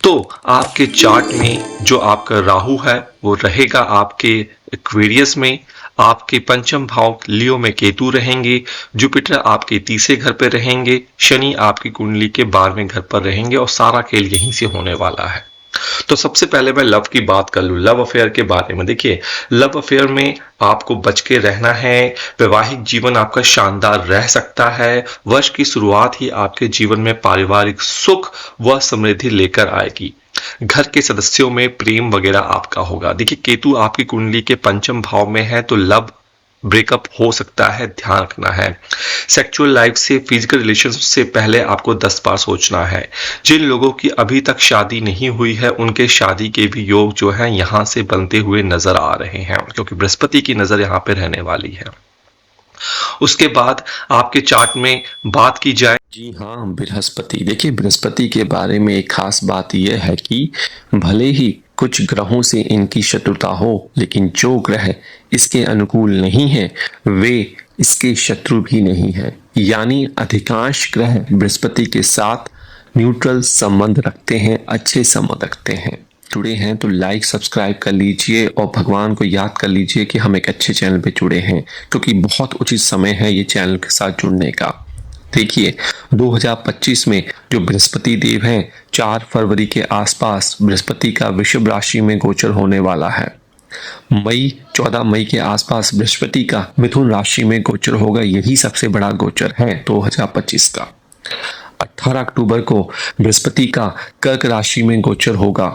तो आपके चार्ट में जो आपका राहु है वो रहेगा आपके एक्वेरियस में, आपके पंचम भाव लियो में केतु रहेंगे, जुपिटर आपके तीसरे घर पे रहेंगे, शनि आपकी कुंडली के 12वें घर पर रहेंगे और सारा खेल यहीं से होने वाला है। तो सबसे पहले मैं लव की बात कर लूं, लव अफेयर के बारे में। देखिए, लव अफेयर में आपको बच के रहना है। वैवाहिक जीवन आपका शानदार रह सकता है। वर्ष की शुरुआत ही आपके जीवन में पारिवारिक सुख व समृद्धि लेकर आएगी। घर के सदस्यों में प्रेम वगैरह आपका होगा। देखिए, केतु आपकी कुंडली के पंचम भाव में है तो लव ब्रेकअप हो सकता है, ध्यान रखना है। सेक्सुअल लाइफ से, फिजिकल रिलेशन से पहले आपको 10 बार सोचना है। जिन लोगों की अभी तक शादी नहीं हुई है उनके शादी के भी योग जो है यहां से बनते हुए नजर आ रहे हैं, क्योंकि बृहस्पति की नजर यहां पे रहने वाली है। उसके बाद आपके चार्ट में बात की जाए, जी हाँ, बृहस्पति। देखिए, बृहस्पति के बारे में एक खास बात यह है कि भले ही कुछ ग्रहों से इनकी शत्रुता हो, लेकिन जो ग्रह इसके अनुकूल नहीं है वे इसके शत्रु भी नहीं है। यानी अधिकांश ग्रह बृहस्पति के साथ न्यूट्रल संबंध रखते हैं, अच्छे संबंध रखते हैं। जुड़े हैं तो लाइक सब्सक्राइब कर लीजिए और भगवान को याद कर लीजिए कि हम एक अच्छे चैनल पे जुड़े हैं, क्योंकि बहुत उचित समय है ये चैनल के साथ जुड़ने का। देखिए, 2025 में जो बृहस्पति देव हैं 4 फरवरी के आसपास बृहस्पति का वृषभ राशि में गोचर होने वाला है। 14 मई के आसपास बृहस्पति का मिथुन राशि में गोचर होगा। यही सबसे बड़ा गोचर है 2025 का। 18 अक्टूबर को बृहस्पति का कर्क राशि में गोचर होगा।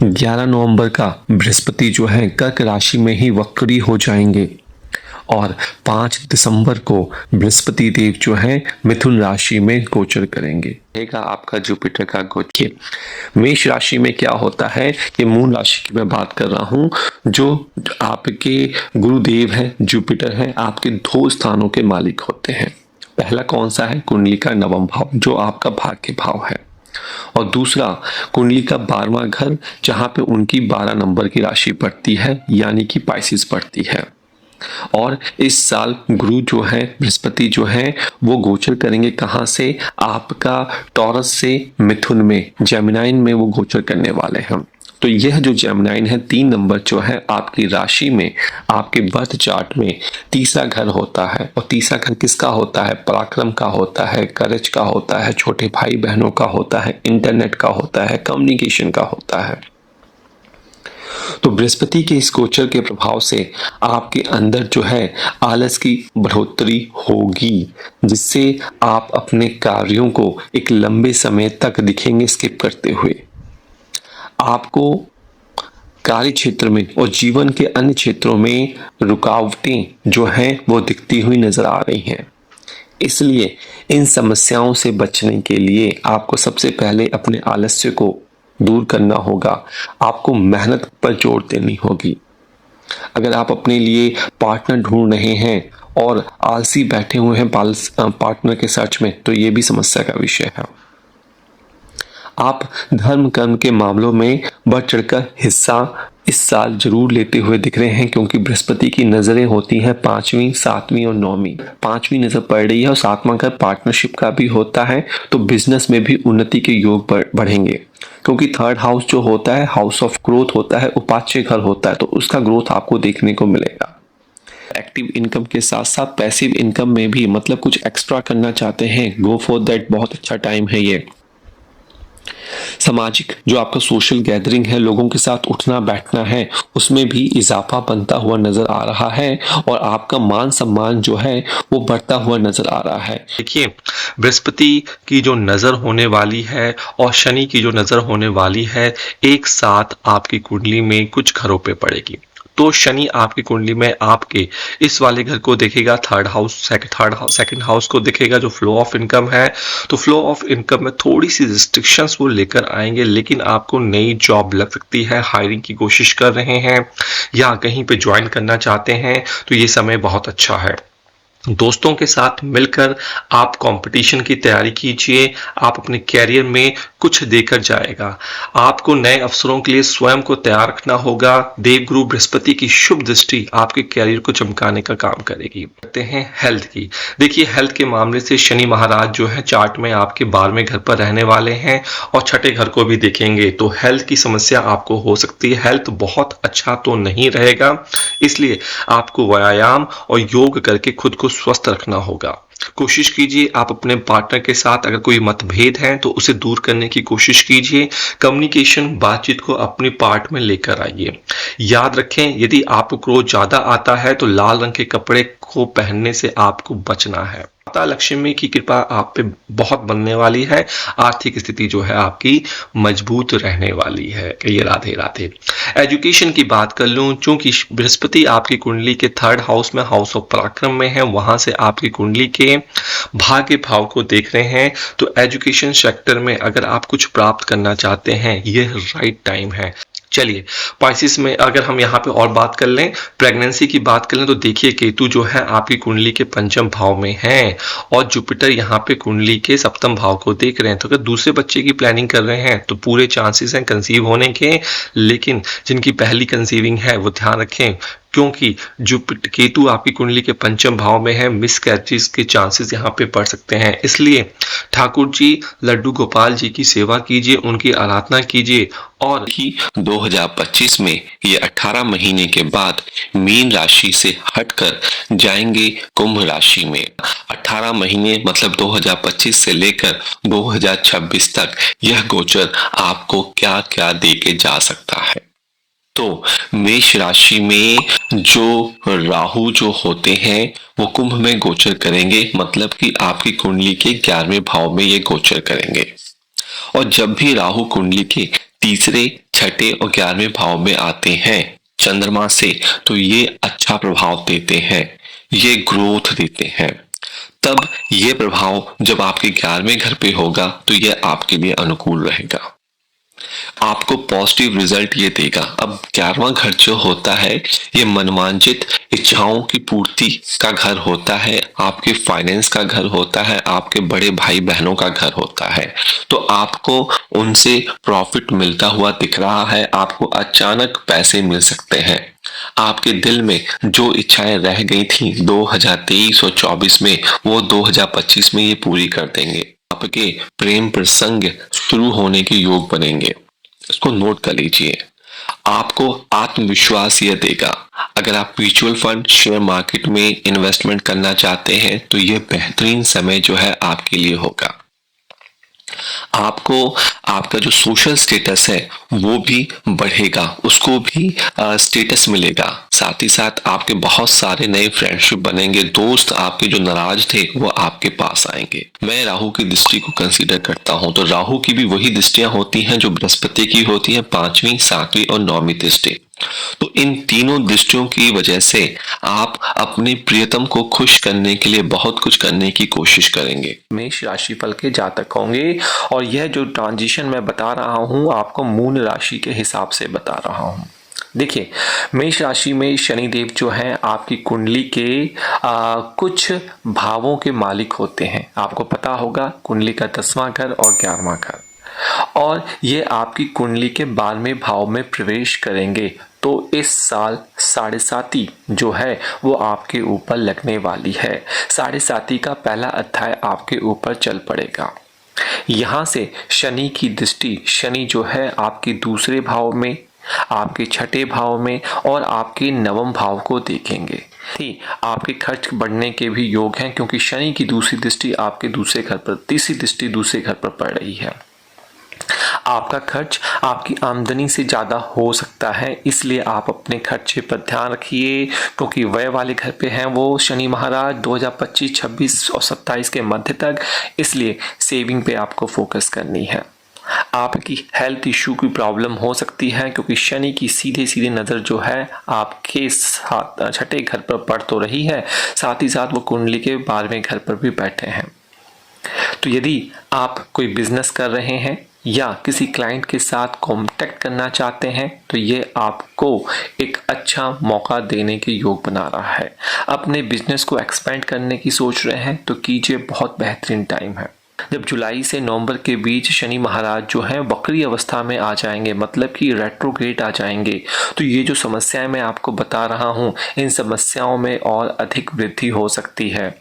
11 नवंबर का बृहस्पति जो है कर्क राशि में ही वक्री हो जाएंगे और 5 दिसंबर को बृहस्पति देव जो है मिथुन राशि में गोचर करेंगे। रहेगा आपका जुपिटर का गोचर। मेष राशि में क्या होता है, ये मूल राशि की मैं बात कर रहा हूं। जो आपके गुरुदेव हैं जुपिटर हैं, आपके 2 स्थानों के मालिक होते हैं। पहला कौन सा है, कुंडली का 9वां भाव जो आपका भाग्य भाव है, और दूसरा कुंडली का 12वां घर जहां पे उनकी 12 नंबर की राशि पड़ती है, यानी कि पाइसिस पड़ती है। और इस साल गुरु जो है बृहस्पति जो है वो गोचर करेंगे कहां से, आपका टॉरस से मिथुन में, जेमिनाइन में वो गोचर करने वाले हैं। तो यह जो जेमिनाइन है 3 नंबर जो है आपकी राशि में, आपके बर्थ चार्ट में तीसरा घर होता है। और तीसरा घर किसका होता है, पराक्रम का होता है, करेज का होता है, छोटे भाई बहनों का होता है, इंटरनेट का होता है, कम्युनिकेशन का होता है। तो बृहस्पति के इस गोचर के प्रभाव से आपके अंदर जो है आलस की बढ़ोतरी होगी, जिससे आप अपने कार्यों को एक लंबे समय तक दिखेंगे स्किप करते हुए। आपको कार्य क्षेत्र में और जीवन के अन्य क्षेत्रों में रुकावटें जो हैं वो दिखती हुई नजर आ रही हैं। इसलिए इन समस्याओं से बचने के लिए आपको सबसे पहले अपने आलस्य को दूर करना होगा। आपको मेहनत पर जोर देनी होगी। अगर आप अपने लिए पार्टनर ढूंढ रहे हैं और आलसी बैठे हुए हैं पार्टनर के सर्च में, तो ये भी समस्या का विषय है। आप धर्म कर्म के मामलों में बढ़ चढ़कर हिस्सा इस साल जरूर लेते हुए दिख रहे हैं, क्योंकि बृहस्पति की नजरें होती हैं 5वीं, 7वीं और 9वीं। 5वीं नजर पड़ रही है और 7वां घर पार्टनरशिप का भी होता है, तो बिजनेस में भी उन्नति के योग बढ़ेंगे। क्योंकि 3rd हाउस जो होता है हाउस ऑफ ग्रोथ होता है, उपाच्य घर होता है, तो उसका ग्रोथ आपको देखने को मिलेगा। एक्टिव इनकम के साथ साथ पैसिव इनकम में भी, मतलब कुछ एक्स्ट्रा करना चाहते हैं, गो फॉर दैट, बहुत अच्छा टाइम है ये। सामाजिक जो आपका सोशल गैदरिंग है, लोगों के साथ उठना बैठना है, उसमें भी इजाफा बनता हुआ नजर आ रहा है और आपका मान सम्मान जो है वो बढ़ता हुआ नजर आ रहा है। देखिए, बृहस्पति की जो नजर होने वाली है और शनि की जो नजर होने वाली है एक साथ आपकी कुंडली में कुछ घरों पे पड़ेगी। तो शनि आपकी कुंडली में आपके इस वाले घर को देखेगा, 3rd हाउस, 2nd हाउस को देखेगा जो फ्लो ऑफ इनकम है। तो फ्लो ऑफ इनकम में थोड़ी सी रिस्ट्रिक्शंस वो लेकर आएंगे, लेकिन आपको नई जॉब लग सकती है। हायरिंग की कोशिश कर रहे हैं या कहीं पे ज्वाइन करना चाहते हैं तो ये समय बहुत अच्छा है। दोस्तों के साथ मिलकर आप कंपटीशन की तैयारी कीजिए, आप अपने करियर में कुछ देकर जाएगा। आपको नए अवसरों के लिए स्वयं को तैयार रखना होगा। देवगुरु बृहस्पति की शुभ दृष्टि आपके करियर को चमकाने का काम करेगी। करते हैं हेल्थ की। देखिए, हेल्थ के मामले से शनि महाराज जो है चार्ट में आपके 12वें घर पर रहने वाले हैं और छठे घर को भी देखेंगे, तो हेल्थ की समस्या आपको हो सकती है। हेल्थ बहुत अच्छा तो नहीं रहेगा, इसलिए आपको व्यायाम और योग करके खुद को स्वस्थ रखना होगा। कोशिश कीजिए आप अपने पार्टनर के साथ अगर कोई मतभेद है तो उसे दूर करने की कोशिश कीजिए। कम्युनिकेशन, बातचीत को अपने पार्ट में लेकर आइए। याद रखें, यदि आपको क्रोध ज्यादा आता है तो लाल रंग के कपड़े को पहनने से आपको बचना है। माता लक्ष्मी की कृपा आप पे बहुत बनने वाली है। आर्थिक स्थिति जो है आपकी मजबूत रहने वाली है। कहिए राधे राधे। एजुकेशन की बात कर लूं, चूंकि बृहस्पति आपकी कुंडली के 3rd हाउस में, हाउस ऑफ पराक्रम में है, वहां से आपकी कुंडली के भाग्य भाव को देख रहे हैं, तो एजुकेशन सेक्टर में अगर आप कुछ प्राप्त करना चाहते हैं, यह राइट टाइम है। चलिए, पाइसिस में अगर हम यहाँ पे और बात कर लें, प्रेगनेंसी की बात कर लें, तो देखिए केतु जो है आपकी कुंडली के 5म भाव में है और जुपिटर यहाँ पे कुंडली के 7म भाव को देख रहे हैं। तो अगर दूसरे बच्चे की प्लानिंग कर रहे हैं तो पूरे चांसेस हैं कंसीव होने के, लेकिन जिनकी पहली कंसीविंग है वो ध्यान रखें, क्योंकि जो केतु आपकी कुंडली के 5म भाव में है, मिस कैचेस के चांसेस यहाँ पे बढ़ सकते हैं। इसलिए ठाकुर जी लड्डू गोपाल जी की सेवा कीजिए, उनकी आराधना कीजिए। और ही 2025 में ये 18 महीने के बाद मीन राशि से हटकर जाएंगे कुंभ राशि में। 18 महीने मतलब 2025 से लेकर 2026 तक यह गोचर आपको क्या क्या देके जा सकता है। तो मेष राशि में जो राहु जो होते हैं वो कुंभ में गोचर करेंगे, मतलब कि आपकी कुंडली के 11वें भाव में ये गोचर करेंगे। और जब भी राहु कुंडली के 3रे, 6ठे और 11वें भाव में आते हैं चंद्रमा से, तो ये अच्छा प्रभाव देते हैं, ये ग्रोथ देते हैं। तब ये प्रभाव जब आपके 11वें घर पे होगा तो ये आपके लिए अनुकूल रहेगा, आपको पॉजिटिव रिजल्ट ये देगा। अब 11वां घर जो होता है ये मनवांछित इच्छाओं की पूर्ति का घर होता है, आपके फाइनेंस का घर होता है, आपके बड़े भाई बहनों का घर होता है। तो आपको उनसे प्रॉफिट मिलता हुआ दिख रहा है, आपको अचानक पैसे मिल सकते हैं। आपके दिल में जो इच्छाएं रह गई थी 2023 और 24 में, वो 2025 में ये पूरी कर देंगे। आपके प्रेम प्रसंग शुरू होने के योग बनेंगे, इसको नोट कर लीजिए। आपको आत्मविश्वास यह देगा। अगर आप म्यूचुअल फंड, शेयर मार्केट में इन्वेस्टमेंट करना चाहते हैं तो यह बेहतरीन समय जो है आपके लिए होगा। आपको आपका जो सोशल स्टेटस है वो भी बढ़ेगा, उसको भी स्टेटस मिलेगा। साथ ही साथ आपके बहुत सारे नए फ्रेंडशिप बनेंगे, दोस्त आपके जो नाराज थे वो आपके पास आएंगे। मैं राहु की दृष्टि को कंसीडर करता हूं, तो राहु की भी वही दृष्टियां होती हैं जो बृहस्पति की होती हैं, 5वीं, 7वीं और 9वीं दृष्टि। तो इन तीनों दृष्टियों की वजह से आप अपने प्रियतम को खुश करने के लिए बहुत कुछ करने की कोशिश करेंगे। मेष राशि फल के जातक होंगे और यह जो ट्रांजिशन मैं बता रहा हूं आपको मून राशि के हिसाब से बता रहा हूं। देखिए, मेष राशि में शनिदेव जो हैं आपकी कुंडली के कुछ भावों के मालिक होते हैं। आपको पता होगा कुंडली का 10वां घर और 11वां घर, और ये आपकी कुंडली के 12वें भाव में प्रवेश करेंगे। तो इस साल 7.5 जो है वो आपके ऊपर लगने वाली है। 7.5 का पहला अध्याय आपके ऊपर चल पड़ेगा। यहाँ से शनि की दृष्टि, शनि जो है आपके 2रे भाव में, आपके 6ठे भाव में और आपके 9वें भाव को देखेंगे। ठीक, आपके खर्च बढ़ने के भी योग हैं, क्योंकि शनि की दूसरी दृष्टि आपके 2रे घर पर, तीसरी दृष्टि 2रे घर पर पड़ रही है। आपका खर्च आपकी आमदनी से ज़्यादा हो सकता है, इसलिए आप अपने खर्चे पर ध्यान रखिए, क्योंकि व्यय वाले घर पे हैं वो शनि महाराज 2025, 26 और 27 के मध्य तक, इसलिए सेविंग पे आपको फोकस करनी है। आपकी हेल्थ इशू की प्रॉब्लम हो सकती है, क्योंकि शनि की सीधे सीधे नज़र जो है आपके 6ठे घर पर पड़ तो रही है, साथ ही साथ वो कुंडली के 12वें घर पर भी बैठे हैं। तो यदि आप कोई बिजनेस कर रहे हैं या किसी क्लाइंट के साथ कांटेक्ट करना चाहते हैं तो ये आपको एक अच्छा मौका देने के योग बना रहा है। अपने बिजनेस को एक्सपेंड करने की सोच रहे हैं तो कीजिए, बहुत बेहतरीन टाइम है। जब जुलाई से नवंबर के बीच शनि महाराज जो हैं वक्री अवस्था में आ जाएंगे, मतलब कि रेट्रोग्रेड आ जाएंगे, तो ये जो समस्याएं मैं आपको बता रहा हूँ, इन समस्याओं में और अधिक वृद्धि हो सकती है।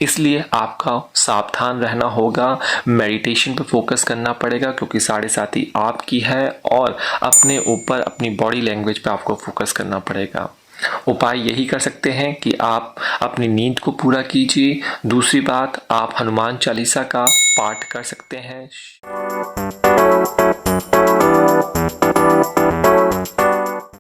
इसलिए आपका सावधान रहना होगा, मेडिटेशन पे फोकस करना पड़ेगा क्योंकि 7.5 आपकी है, और अपने ऊपर अपनी बॉडी लैंग्वेज पे आपको फोकस करना पड़ेगा। उपाय यही कर सकते हैं कि आप अपनी नींद को पूरा कीजिए। दूसरी बात, आप हनुमान चालीसा का पाठ कर सकते हैं।